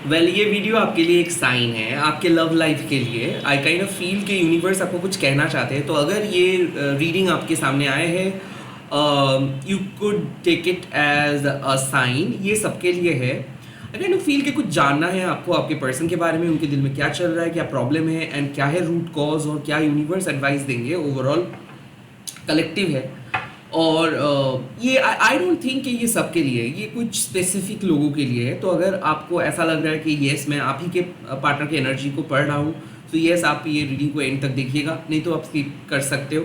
ये वीडियो आपके लिए एक साइन है आपके लव लाइफ के लिए। आई काइंड ऑफ फील कि यूनिवर्स आपको कुछ कहना चाहते हैं। तो अगर ये रीडिंग आपके सामने आए हैं, you could take it as a sign. ये सबके लिए है। आई काइंड ऑफ फील कि कुछ जानना है आपको आपके पर्सन के बारे में, उनके दिल में क्या चल रहा है, क्या प्रॉब्लम है एंड क्या है रूट कॉज, और क्या यूनिवर्स एडवाइस देंगे। ओवरऑल कलेक्टिव है। और ये आई डोंट थिंक कि ये सबके लिए है, ये कुछ स्पेसिफिक लोगों के लिए है। तो अगर आपको ऐसा लग रहा है कि येस मैं आप ही के पार्टनर की एनर्जी को पढ़ रहा हूँ, तो येस आप ये रीडिंग को एंड तक देखिएगा, नहीं तो आप स्किप कर सकते हो।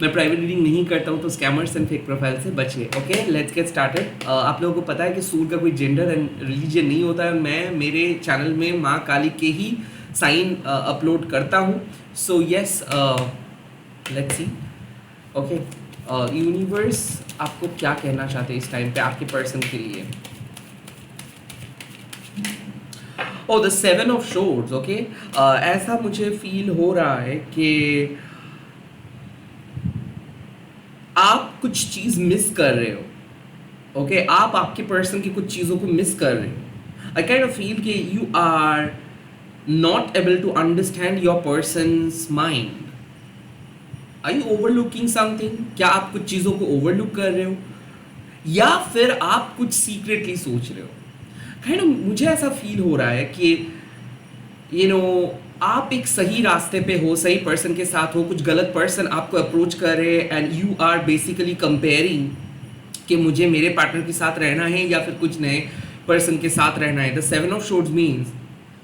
मैं प्राइवेट रीडिंग नहीं करता हूँ, तो स्कैमर्स एंड फेक प्रोफाइल से बचिए। Okay, let's get started. आप लोगों को पता है कि सूर का कोई जेंडर एंड रिलीजन नहीं होता है। मैं मेरे चैनल में माँ काली के ही साइन अपलोड करता हूँ। So yes, let's see. Okay, universe आपको क्या कहना चाहते हैं इस टाइम पे आपके पर्सन के लिए। ओ द 7 ऑफ शोर्ड्स। ओके, ऐसा मुझे फील हो रहा है कि आप कुछ चीज़ मिस कर रहे हो। ओके, आप आपके पर्सन की कुछ चीज़ों को मिस कर रहे हो। आई काइंड ऑफ फील कि you are not able to understand your person's mind. Are you overlooking something? क्या आप कुछ चीज़ों को ओवरलुक कर रहे हो, या फिर आप कुछ सीक्रेटली सोच रहे हो? काइंड ऑफ मुझे ऐसा फील हो रहा है कि आप एक सही रास्ते पे हो, सही पर्सन के साथ हो, कुछ गलत पर्सन आपको अप्रोच कर रहे हैं and you are basically comparing कि मुझे मेरे पार्टनर के साथ रहना है या फिर कुछ नए पर्सन के साथ रहना है। The 7 of swords means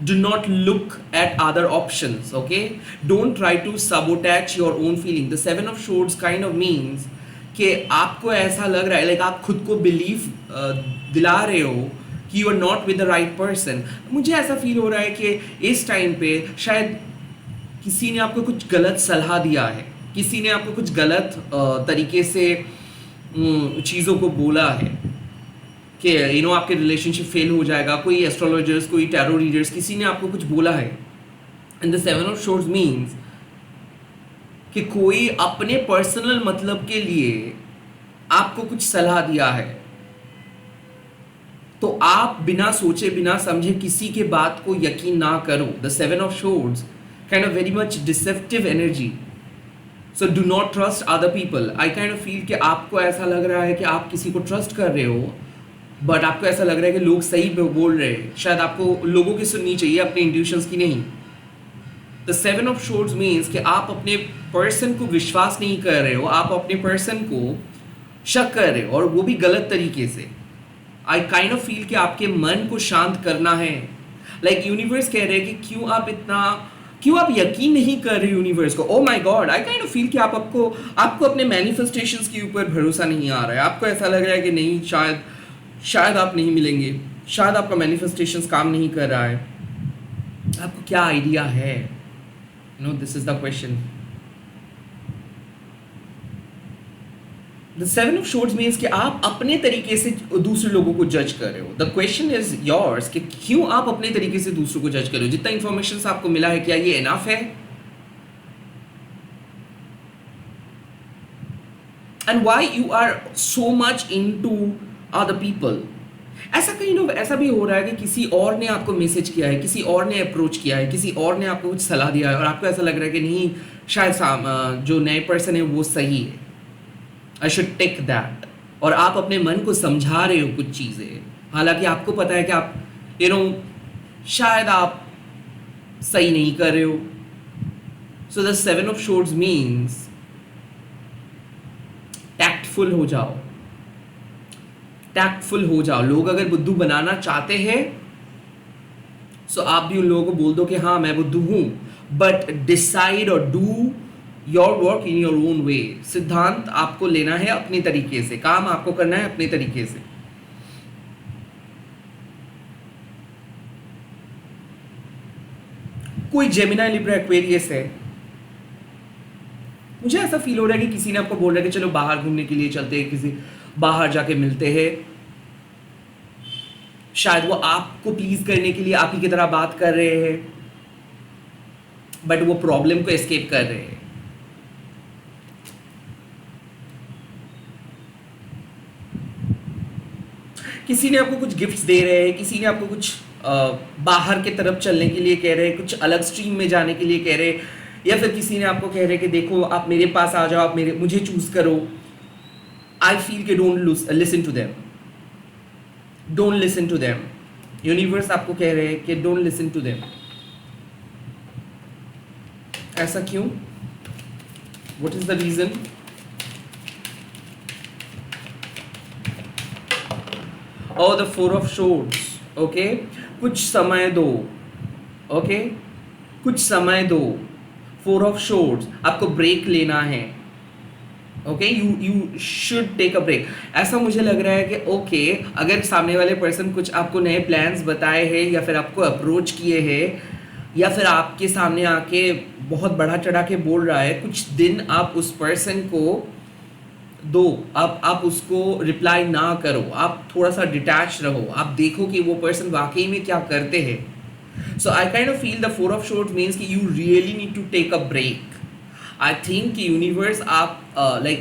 do not look at other options. Okay, don't try to sabotage your own feeling. The 7 of Swords kind of means कि आपको ऐसा लग रहा है, लाइक आप खुद को बिलीव दिला रहे हो कि you are not with the right person. मुझे ऐसा फील हो रहा है कि इस टाइम पे शायद किसी ने आपको कुछ गलत सलाह दिया है, किसी ने आपको कुछ गलत तरीके से चीज़ों को बोला है कि आपके रिलेशनशिप फेल हो जाएगा। कोई एस्ट्रोलॉजर्स, कोई टैरो रीडर्स, किसी ने आपको कुछ बोला है। And the 7 of swords means कि कोई अपने पर्सनल मतलब के लिए आपको कुछ सलाह दिया है, तो आप बिना सोचे बिना समझे किसी के बात को यकीन ना करो। The 7 of swords kind of very much deceptive energy. So do not trust other people. I kind of feel कि आपको ऐसा लग रहा है कि आप किसी को ट्रस्ट कर रहे हो, बट आपको ऐसा लग रहा है कि लोग सही बोल रहे हैं। शायद आपको लोगों की सुननी चाहिए, अपने इंट्यूशंस की नहीं। द 7 ऑफ शोर्ड्स मीन्स कि आप अपने पर्सन को विश्वास नहीं कर रहे हो, आप अपने पर्सन को शक कर रहे हो, और वो भी गलत तरीके से। आई काइंड ऑफ फील कि आपके मन को शांत करना है। लाइक यूनिवर्स कह रहे हैं कि क्यों आप यकीन नहीं कर रहे यूनिवर्स को। ओ my God, I kind of feel कि आपको अपने मैनिफेस्टेशंस के ऊपर भरोसा नहीं आ रहा है। आपको ऐसा लग रहा है कि नहीं, शायद आप नहीं मिलेंगे, शायद आपका मैनिफेस्टेशंस काम नहीं कर रहा है। आपको क्या आइडिया है? This is the question. The 7 of swords means कि आप अपने तरीके से दूसरे लोगों को जज कर रहे हो। द क्वेश्चन इज योर्स कि क्यों आप अपने तरीके से दूसरों को जज कर रहे हो। जितना इंफॉर्मेशन आपको मिला है, क्या ये इनफ है? And why you are so much into other people. ऐसा भी हो रहा है कि किसी और ने आपको मैसेज किया है, किसी और ने अप्रोच किया है, किसी और ने आपको कुछ सलाह दिया है, और आपको ऐसा लग रहा है कि नहीं, शायद जो नए पर्सन है वो सही है, आई शुड टेक दैट। और आप अपने मन को समझा रहे हो कुछ चीज़ें, हालांकि आपको पता है कि आप शायद आप सही नहीं कर रहे हो। So the 7 of swords means tactful हो जाओ, टैक्टफुल हो जाओ। लोग अगर बुद्धू बनाना चाहते हैं, सो आप भी उन लोगों को बोल दो कि हाँ मैं बुद्धू हूं, बट डिसाइड और do your work in your own way. सिद्धांत आपको लेना है अपने तरीके से, काम आपको करना है अपने तरीके से। कोई जेमिनी, लिब्रा, एक्वेरियस है, मुझे ऐसा फील हो रहा है कि किसी ने आपको बोल रहा है कि चलो बाहर घूमने के लिए चलते हैं, किसी बाहर जाके मिलते हैं। शायद वो आपको प्लीज करने के लिए आप ही की तरह बात कर रहे हैं, बट वो प्रॉब्लम को एस्केप कर रहे हैं। किसी ने आपको कुछ गिफ्ट्स दे रहे हैं, किसी ने आपको कुछ बाहर के तरफ चलने के लिए कह रहे हैं, कुछ अलग स्ट्रीम में जाने के लिए कह रहे हैं, या फिर किसी ने आपको कह रहे कि देखो आप मेरे पास आ जाओ, आप मुझे चूज करो, आई फील के don't listen to them, don't listen to them. Universe आपको कह रहे हैं कि डोंट लिसन टू देम। ऐसा क्यों? What is the reason? और the four of swords, okay, कुछ समय दो, ओके, कुछ समय दो। फोर ऑफ शोर्ड्स, आपको ब्रेक लेना है, okay, you should take a break. ऐसा मुझे लग रहा है कि ओके, अगर सामने वाले पर्सन कुछ आपको नए प्लान्स बताए हैं, या फिर आपको अप्रोच किए हैं, या फिर आपके सामने आके बहुत बढ़ा चढ़ा के बोल रहा है, कुछ दिन आप उस पर्सन को दो, आप उसको रिप्लाई ना करो, आप थोड़ा सा डिटैच रहो, आप देखो कि वो पर्सन वाकई में क्या करते हैं। So I kind of feel the four of swords means कि you really need to take a break. I think कि यूनिवर्स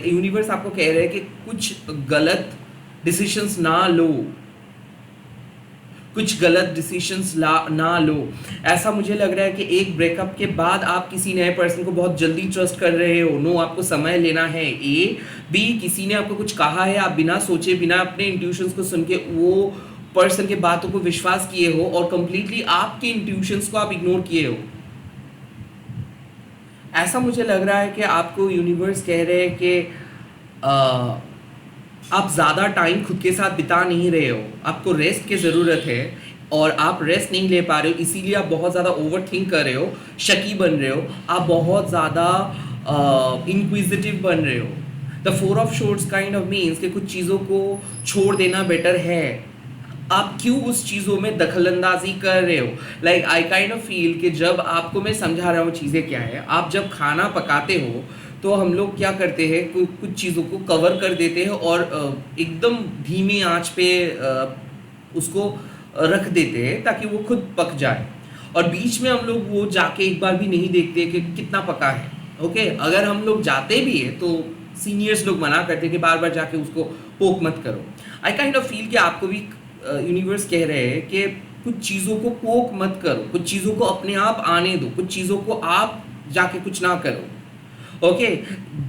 यूनिवर्स आपको कह रहे हैं कि कुछ गलत डिसीशंस ना लो, कुछ गलत डिसीशंस ना लो। ऐसा मुझे लग रहा है कि एक ब्रेकअप के बाद आप किसी नए पर्सन को बहुत जल्दी ट्रस्ट कर रहे हो। नो, आपको समय लेना है। ए बी, किसी ने आपको कुछ कहा है, आप बिना सोचे, बिना अपने इंट्यूशंस को सुन के वो पर्सन के बातों को विश्वास किए हो, और कंप्लीटली आपके इंट्यूशंस को आप इग्नोर किए हो। ऐसा मुझे लग रहा है कि आपको यूनिवर्स कह रहे हैं कि आप ज़्यादा टाइम खुद के साथ बिता नहीं रहे हो, आपको रेस्ट की ज़रूरत है, और आप रेस्ट नहीं ले पा रहे हो, इसीलिए आप बहुत ज़्यादा ओवर थिंक कर रहे हो, शकी बन रहे हो, आप बहुत ज़्यादा इंक्विजिटिव बन रहे हो। The four of swords kind of means कि कुछ चीज़ों को छोड़ देना बेटर है। आप क्यों उस चीज़ों में दखलंदाजी कर रहे हो? Like I kind of feel कि जब आपको मैं समझा रहा हूँ चीज़ें क्या है, आप जब खाना पकाते हो तो हम लोग क्या करते हैं, कुछ चीज़ों को कवर कर देते हैं और एकदम धीमी आंच पे उसको रख देते हैं ताकि वो खुद पक जाए, और बीच में हम लोग वो जाके एक बार भी नहीं देखते कि कितना पका है। ओके, अगर हम लोग जाते भी है तो सीनियर्स लोग मना करते हैं कि बार बार जाके उसको पोक मत करो। आई काइंड ऑफ फील कि आपको भी यूनिवर्स कह रहे हैं कि कुछ चीज़ों को पोक मत करो, कुछ चीज़ों को अपने आप आने दो, कुछ चीज़ों को आप जाके कुछ ना करो। ओके,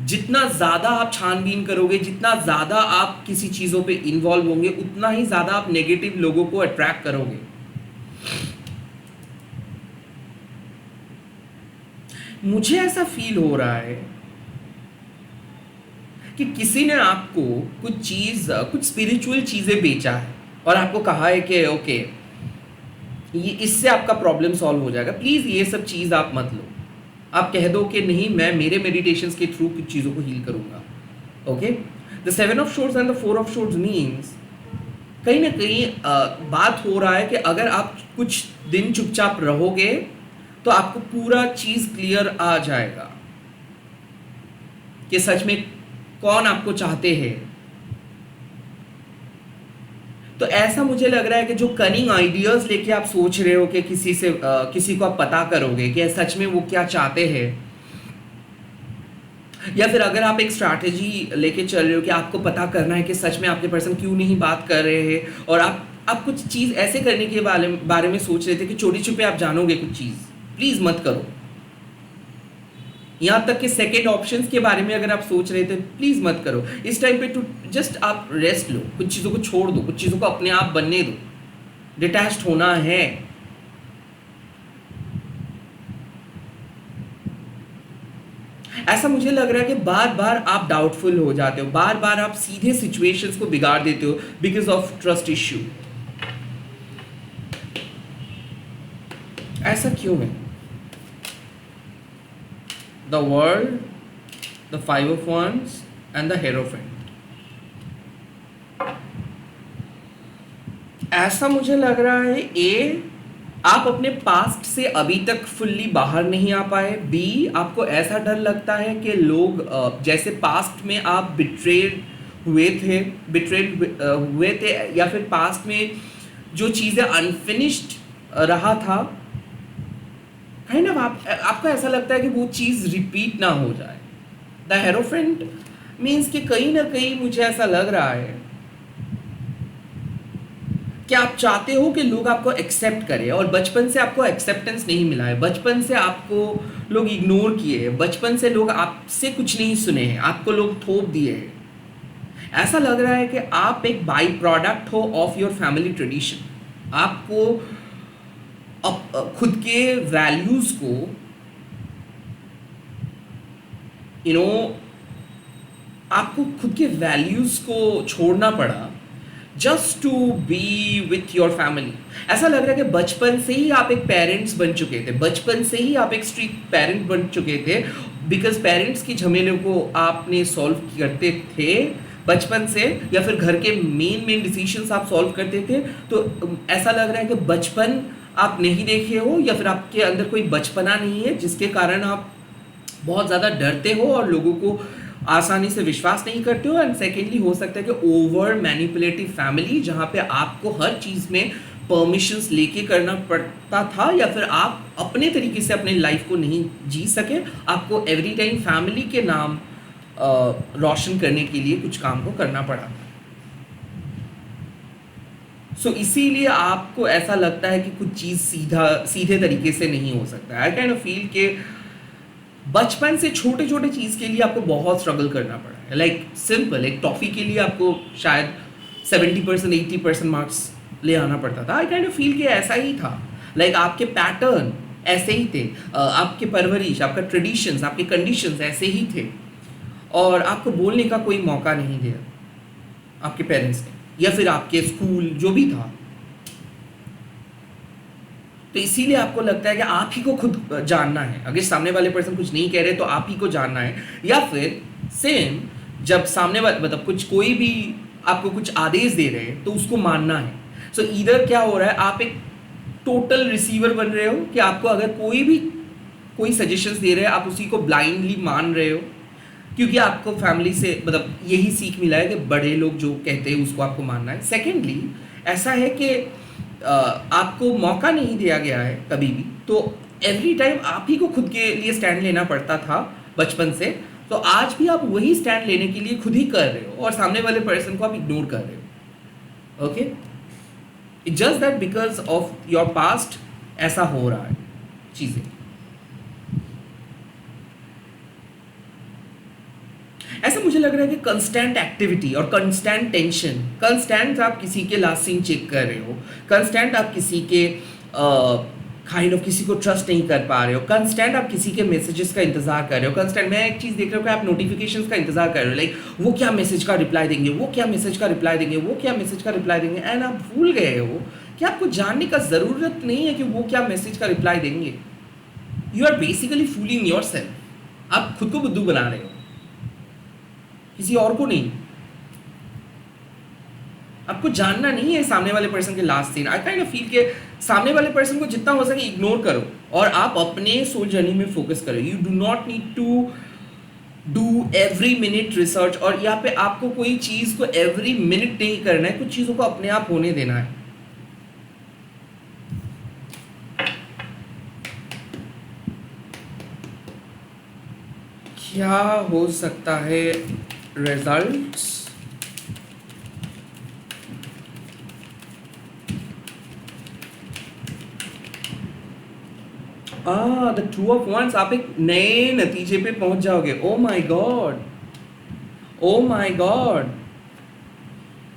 जितना ज़्यादा आप छानबीन करोगे, जितना ज़्यादा आप किसी चीज़ों पे इन्वॉल्व होंगे, उतना ही ज़्यादा आप नेगेटिव लोगों को अट्रैक्ट करोगे। मुझे ऐसा फील हो रहा है कि किसी ने आपको कुछ स्पिरिचुअल चीज़ें बेचा है और आपको कहा है कि ओके, ये इससे आपका प्रॉब्लम सॉल्व हो जाएगा, प्लीज़ ये सब चीज़ आप मत लो। आप कह दो कि नहीं, मैं मेरे मेडिटेशंस के थ्रू कुछ चीज़ों को हील करूँगा। Okay, the seven of swords and the four of swords means कहीं ना कहीं बात हो रहा है कि अगर आप कुछ दिन चुपचाप रहोगे तो आपको पूरा चीज़ क्लियर आ जाएगा कि सच में कौन आपको चाहते हैं। तो ऐसा मुझे लग रहा है कि जो कनिंग आइडियाज लेके आप सोच रहे हो कि किसी को आप पता करोगे कि सच में वो क्या चाहते हैं, या फिर अगर आप एक स्ट्रैटेजी लेके चल रहे हो कि आपको पता करना है कि सच में आपके पर्सन क्यों नहीं बात कर रहे हैं, और आप कुछ चीज़ ऐसे करने के बारे में सोच रहे थे कि चोरी छुपे आप जानोगे कुछ चीज़, प्लीज़ मत करो। यहाँ तक कि सेकेंड ऑप्शंस के बारे में अगर आप सोच रहे थे, प्लीज़ मत करो। इस टाइम पे जस्ट आप रेस्ट लो, कुछ चीज़ों को छोड़ दो, कुछ चीज़ों को अपने आप बनने दो, डिटैच्ड होना है। ऐसा मुझे लग रहा है कि बार बार आप डाउटफुल हो जाते हो, बार बार आप सीधे सिचुएशंस को बिगाड़ देते हो बिकॉज ऑफ ट्रस्ट इश्यू। ऐसा क्यों है? The world, the five of wands and the hierophant. ऐसा मुझे लग रहा है ए, आप अपने पास्ट से अभी तक फुल्ली बाहर नहीं आ पाए। बी, आपको ऐसा डर लगता है कि लोग जैसे पास्ट में आप बिट्रेड हुए थे, या फिर पास्ट में जो चीज़ें अनफिनिश्ड रहा था, काइंड ऑफ आपको ऐसा लगता है कि वो चीज़ रिपीट ना हो जाए। द हेरोफेंट मीन्स कि कहीं ना कहीं मुझे ऐसा लग रहा है क्या आप चाहते हो कि लोग आपको एक्सेप्ट करें, और बचपन से आपको एक्सेप्टेंस नहीं मिला है, बचपन से आपको लोग इग्नोर किए हैं, बचपन से लोग आपसे कुछ नहीं सुने हैं, आपको लोग थोप दिए हैं। ऐसा लग रहा है कि आप एक बाई प्रोडक्ट हो ऑफ योर फैमिली ट्रेडिशन। आपको खुद के वैल्यूज़ को यू नो आपको खुद के वैल्यूज़ को छोड़ना पड़ा just to be with your family. ऐसा लग रहा है कि बचपन से ही आप एक पेरेंट्स बन चुके थे, बचपन से ही आप एक स्ट्रिक्ट पेरेंट बन चुके थे, बिकॉज पेरेंट्स की झमेलों को आपने सॉल्व करते थे बचपन से, या फिर घर के मेन डिसीजंस आप सॉल्व करते थे। तो ऐसा लग रहा है कि बचपन आप नहीं देखे हो, या फिर आपके अंदर कोई बचपना नहीं है जिसके कारण आप बहुत ज़्यादा डरते हो और लोगों को आसानी से विश्वास नहीं करते हो। एंड सेकेंडली हो सकता है कि ओवर मैनिपुलेटिव फैमिली, जहाँ पे आपको हर चीज़ में परमिशंस लेके करना पड़ता था, या फिर आप अपने तरीके से अपने लाइफ को नहीं जी सके, आपको एवरी टाइम फैमिली के नाम रोशन करने के लिए कुछ काम को करना पड़ा। सो इसीलिए आपको ऐसा लगता है कि कुछ चीज़ सीधे तरीके से नहीं हो सकता। आई काइंड ऑफ फील के बचपन से छोटे छोटे चीज़ के लिए आपको बहुत स्ट्रगल करना पड़ा है। लाइक सिंपल एक टॉफ़ी के लिए आपको शायद 70% 80% मार्क्स ले आना पड़ता था। आई काइंड ऑफ फील कि ऐसा ही था। लाइक आपके पैटर्न ऐसे ही थे, आपके परवरिश, आपका ट्रेडिशंस, आपके कंडीशंस ऐसे ही थे, और आपको बोलने का कोई मौका नहीं दिया आपके पेरेंट्स ने, या फिर आपके स्कूल जो भी था। तो इसीलिए आपको लगता है कि आप ही को खुद जानना है। अगर सामने वाले पर्सन कुछ नहीं कह रहे तो आप ही को जानना है, या फिर सेम जब सामने वाले मतलब कोई भी आपको कुछ आदेश दे रहे हैं तो उसको मानना है। सो इधर क्या हो रहा है, आप एक टोटल रिसीवर बन रहे हो कि आपको अगर कोई सजेशंस दे रहे हैं आप उसी को ब्लाइंडली मान रहे हो, क्योंकि आपको फैमिली से मतलब यही सीख मिला है कि बड़े लोग जो कहते हैं उसको आपको मानना है। सेकेंडली ऐसा है कि आपको मौका नहीं दिया गया है कभी भी, तो एवरी टाइम आप ही को खुद के लिए स्टैंड लेना पड़ता था बचपन से। तो आज भी आप वही स्टैंड लेने के लिए खुद ही कर रहे हो, और सामने वाले पर्सन को आप इग्नोर कर रहे हो। Okay, it's just that because of your past ऐसा हो रहा है चीज़ें। ऐसा मुझे लग रहा है कि कंस्टेंट एक्टिविटी और कंस्टेंट टेंशन, कंस्टेंट आप किसी के लास्ट सीन चेक कर रहे हो, कंस्टेंट आप किसी के काइंड ऑफ किसी को ट्रस्ट नहीं कर पा रहे हो, कंस्टेंट आप किसी के मैसेजेस का इंतजार कर रहे हो, कंस्टेंट मैं एक चीज़ देख रहा हूँ कि आप नोटिफिकेशंस का इंतजार कर रहे हो, लाइक वो क्या मैसेज का रिप्लाई देंगे, वो क्या मैसेज का रिप्लाई देंगे, वो क्या मैसेज का रिप्लाई देंगे, एंड आप भूल गए हो कि आपको जानने का ज़रूरत नहीं है कि वो क्या मैसेज का रिप्लाई देंगे। You are basically fooling yourself. आप खुद को बुद्धू बना रहे हो, किसी और को नहीं। आपको जानना नहीं है सामने वाले पर्सन के last seen. I kind of feel के सामने वाले पर्सन को जितना हो सके इग्नोर करो और आप अपने सोल जर्नी में फोकस करो। You do not need to do every minute research, और यहाँ पे आपको कोई चीज़ को एवरी मिनट नहीं करना है, कुछ चीज़ों को अपने आप होने देना है। क्या हो सकता है results? The two of wands, आप एक नए नतीजे पे पहुंच जाओगे। Oh my god, oh my god,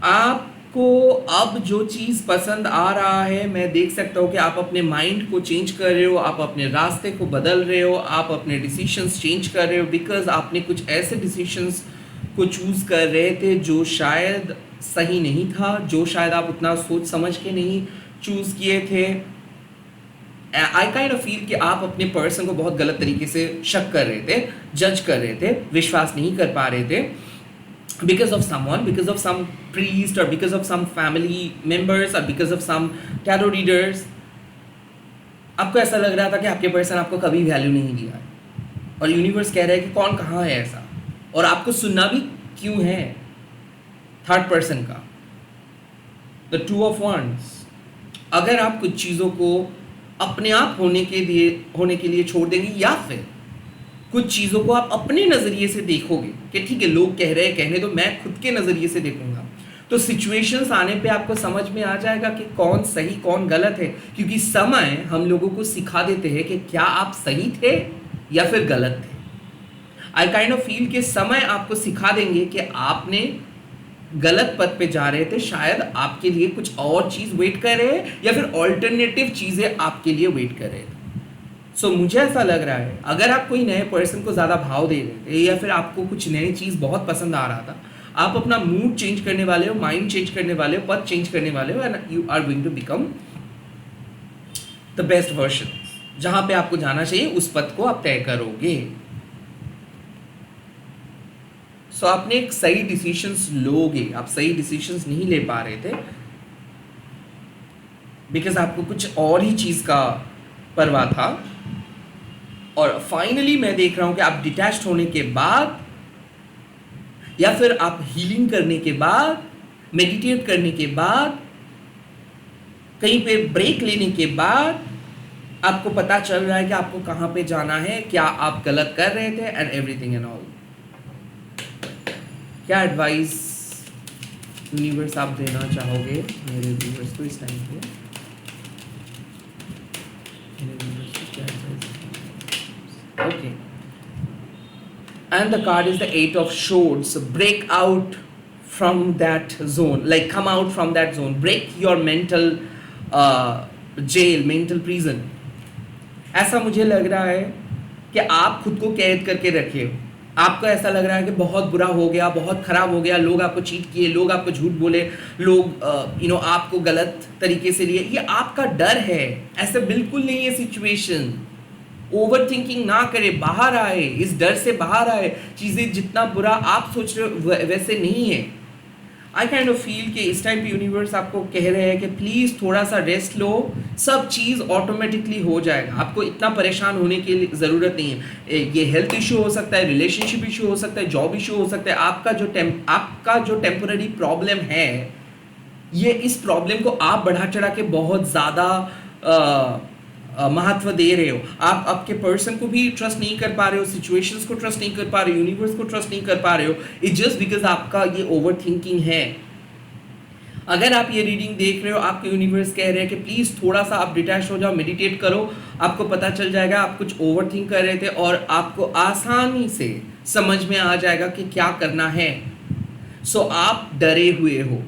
आपको अब जो चीज़ पसंद आ रहा है, मैं देख सकता हूँ कि आप अपने माइंड को चेंज कर रहे हो, आप अपने रास्ते को बदल रहे हो, आप अपने डिसीशंस चेंज कर रहे हो, बिकॉज आपने कुछ ऐसे डिसीशंस को चूज़ कर रहे थे जो शायद सही नहीं था, जो शायद आप उतना सोच समझ के नहीं चूज़ किए थे। आई काइंड ऑफ फील कि आप अपने पर्सन को बहुत गलत तरीके से शक कर रहे थे, जज कर रहे थे, विश्वास नहीं कर पा रहे थे, because of someone, because of some priest, or because of some family members, or because of some tarot readers। आपको ऐसा लग रहा था कि आपके पर्सन आपको कभी वैल्यू नहीं दिया है, और यूनिवर्स कह रहा है कि कौन कहाँ है ऐसा, और आपको सुनना भी क्यों है थर्ड पर्सन का। द टू ऑफ वंस, अगर आप कुछ चीज़ों को अपने आप होने के लिए छोड़ देंगे, या फिर कुछ चीज़ों को आप अपने नज़रिए से देखोगे कि ठीक है लोग कह रहे हैं कहने दो, मैं खुद के नज़रिए से देखूंगा, तो सिचुएशंस आने पे आपको समझ में आ जाएगा कि कौन सही कौन गलत है, क्योंकि समय हम लोगों को सिखा देते हैं कि क्या आप सही थे या फिर गलत थे। आई काइंड ऑफ फील कि समय आपको सिखा देंगे कि आपने गलत पथ पे जा रहे थे, शायद आपके लिए कुछ और चीज वेट कर रहे हैं या फिर ऑल्टरनेटिव चीजें आपके लिए वेट कर रहे थे। सो मुझे ऐसा लग रहा है अगर आप कोई नए पर्सन को ज़्यादा भाव दे रहे थे या फिर आपको कुछ नई चीज़ बहुत पसंद आ रहा था, आप अपना मूड चेंज करने वाले हो, माइंड चेंज करने वाले हो, पथ चेंज करने वाले हो, and you are going to become the best version. जहां पे आपको जाना चाहिए उस पथ को आप तय करोगे। सो आपने एक सही डिसीजंस लोगे, आप सही डिसीजंस नहीं ले पा रहे थे बिकॉज आपको कुछ और ही चीज़ का परवाह था। और फाइनली मैं देख रहा हूं कि आप डिटैच्ड होने के बाद या फिर आप हीलिंग करने के बाद, मेडिटेट करने के बाद, कहीं पे ब्रेक लेने के बाद आपको पता चल रहा है कि आपको कहां पे जाना है, क्या आप गलत कर रहे थे, एंड एवरीथिंग एंड ऑल। क्या एडवाइस यूनिवर्स आप देना चाहोगे मेरे व्यूअर्स को इस टाइम पे? Okay. And the card is the Eight of Swords. Break out from that zone. Like come out from that zone. Break your mental jail, mental prison. ऐसा मुझे लग रहा है कि आप खुद को कैद करके रखे हो। आपको ऐसा लग रहा है कि बहुत बुरा हो गया, बहुत खराब हो गया, लोग आपको चीट किए, लोग आपको झूठ बोले, लोग आपको गलत तरीके से लिए। ये आपका डर है, ऐसा बिल्कुल नहीं है सिचुएशन। ओवर थिंकिंग ना करे, बाहर आए, इस डर से बाहर आए। चीज़ें जितना बुरा आप सोच रहे हो वैसे नहीं है। आई काइंड ऑफ फील कि इस टाइम पे यूनिवर्स आपको कह रहे हैं कि प्लीज़ थोड़ा सा रेस्ट लो, सब चीज़ ऑटोमेटिकली हो जाएगा। आपको इतना परेशान होने की ज़रूरत नहीं है। ये हेल्थ इशू हो सकता है, रिलेशनशिप इशू हो सकता है, जॉब इशू हो सकता है। आपका जो टेम्पोररी प्रॉब्लम है, ये इस प्रॉब्लम को आप बढ़ा चढ़ा के बहुत ज़्यादा महत्व दे रहे हो। आप आपके पर्सन को भी ट्रस्ट नहीं कर पा रहे हो, सिचुएशंस को ट्रस्ट नहीं कर पा रहे हो, यूनिवर्स को ट्रस्ट नहीं कर पा रहे हो। इट्स जस्ट बिकॉज आपका ये ओवर थिंकिंग है। अगर आप ये रीडिंग देख रहे हो, आपके यूनिवर्स कह रहे हैं कि प्लीज़ थोड़ा सा आप डिटैच हो जाओ, मेडिटेट करो। आपको पता चल जाएगा आप कुछ ओवर थिंक कर रहे थे और आपको आसानी से समझ में आ जाएगा कि क्या करना है। सो आप डरे हुए हो,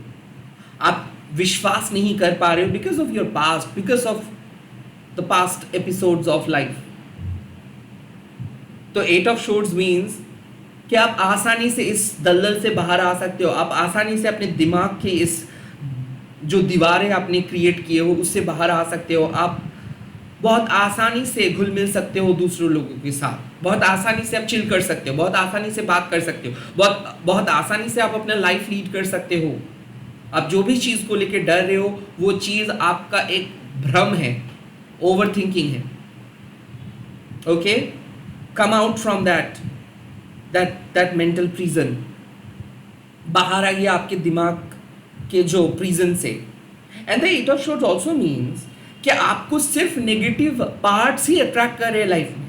आप विश्वास नहीं कर पा रहे हो because of your past, because of the past episodes of life. तो एट ऑफ शोर्ड्स मीन्स कि आप आसानी से इस दलदल से बाहर आ सकते हो। आप आसानी से अपने दिमाग के इस जो दीवारें आपने क्रिएट किए हो उससे बाहर आ सकते हो। आप बहुत आसानी से घुल मिल सकते हो दूसरों लोगों के साथ, बहुत आसानी से आप चिल कर सकते हो, बहुत आसानी से बात कर सकते हो, बहुत आसानी से आप अपना लाइफ लीड कर सकते हो। आप जो भी चीज़ को लेकर डर रहे हो वो चीज़ आपका एक भ्रम है, ओवर थिंकिंग है। Okay, come out from that mental prison. बाहर आइए आपके दिमाग के जो प्रिजन से। And the eight of swords also means कि आपको सिर्फ नेगेटिव पार्ट्स ही अट्रैक्ट कर रहे हैं लाइफ में,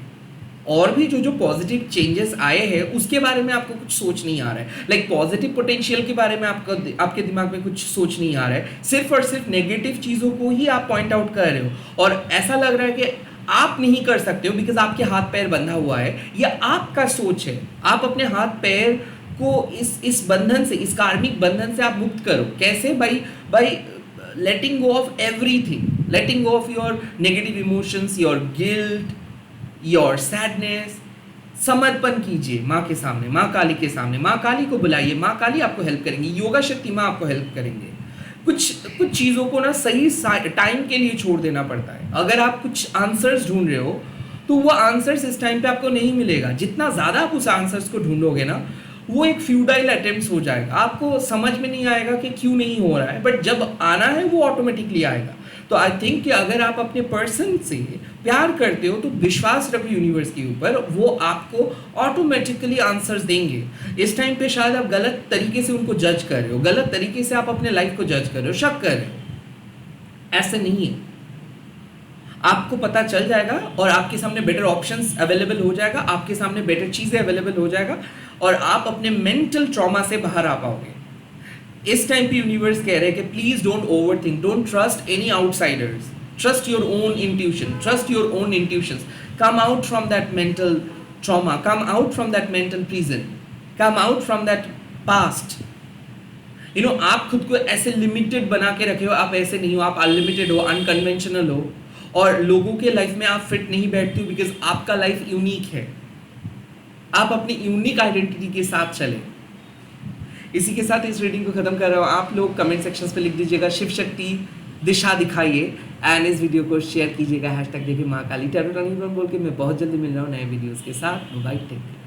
और भी जो पॉजिटिव चेंजेस आए हैं उसके बारे में आपको कुछ सोच नहीं आ रहा है। लाइक पॉजिटिव पोटेंशियल के बारे में आपके दिमाग में कुछ सोच नहीं आ रहा है। सिर्फ और सिर्फ नेगेटिव चीज़ों को ही आप पॉइंट आउट कर रहे हो और ऐसा लग रहा है कि आप नहीं कर सकते हो बिकॉज आपके हाथ पैर बंधा हुआ है। यह आपका सोच है। आप अपने हाथ पैर को इस बंधन से, इस कार्मिक बंधन से आप मुक्त करो। कैसे? By letting go of everything, letting go of your negative emotions, your guilt, your sadness. समर्पण कीजिए माँ के सामने, माँ काली के सामने। माँ काली को बुलाइए, माँ काली आपको हेल्प करेंगी, योगा शक्ति माँ आपको हेल्प करेंगे। कुछ चीज़ों को ना सही टाइम के लिए छोड़ देना पड़ता है। अगर आप कुछ आंसर्स ढूंढ रहे हो तो वो आंसर्स इस टाइम पे आपको नहीं मिलेगा। जितना ज़्यादा आप उस आंसर्स को ढूंढोगे ना, वो एक फ्यूडाइल अटेम्प्ट हो जाएगा। आपको समझ में नहीं आएगा कि क्यों नहीं हो रहा है, बट जब आना है वो ऑटोमेटिकली आएगा। तो आई थिंक कि अगर आप अपने पर्सन से प्यार करते हो तो विश्वास रखो यूनिवर्स के ऊपर, वो आपको ऑटोमेटिकली आंसर्स देंगे। इस टाइम पे शायद आप गलत तरीके से उनको जज कर रहे हो, गलत तरीके से आप अपने लाइफ को जज कर रहे हो, शक कर रहे हो। ऐसा नहीं है, आपको पता चल जाएगा और आपके सामने बेटर ऑप्शंस अवेलेबल हो जाएगा, आपके सामने बेटर चीज़ें अवेलेबल हो जाएगा और आप अपने मेंटल ट्रॉमा से बाहर आ पाओगे। इस टाइम पे यूनिवर्स कह रहे हैं कि please don't over think, don't trust any outsiders, trust your own intuition, trust your own intuitions, come out from that mental trauma, come out from that mental prison, come out from that past. You know, आप खुद को ऐसे limited बना के रखे हो, आप ऐसे नहीं हो, आप अनलिमिटेड हो, अनकन्वेंशनल हो, और लोगों के लाइफ में आप फिट नहीं बैठते हो बिकॉज आपका लाइफ यूनिक है। आप अपनी यूनिक आइडेंटिटी के साथ चलें। इसी के साथ इस रीडिंग को खत्म कर रहा हूँ। आप लोग कमेंट सेक्शंस पे लिख दीजिएगा शिव शक्ति दिशा दिखाइए, एंड इस वीडियो को शेयर कीजिएगा, हैशटैग देखिए माँ काली टैरो टर्निंग बोल के। मैं बहुत जल्दी मिल रहा हूँ नए वीडियोस के साथ। Bye, take care.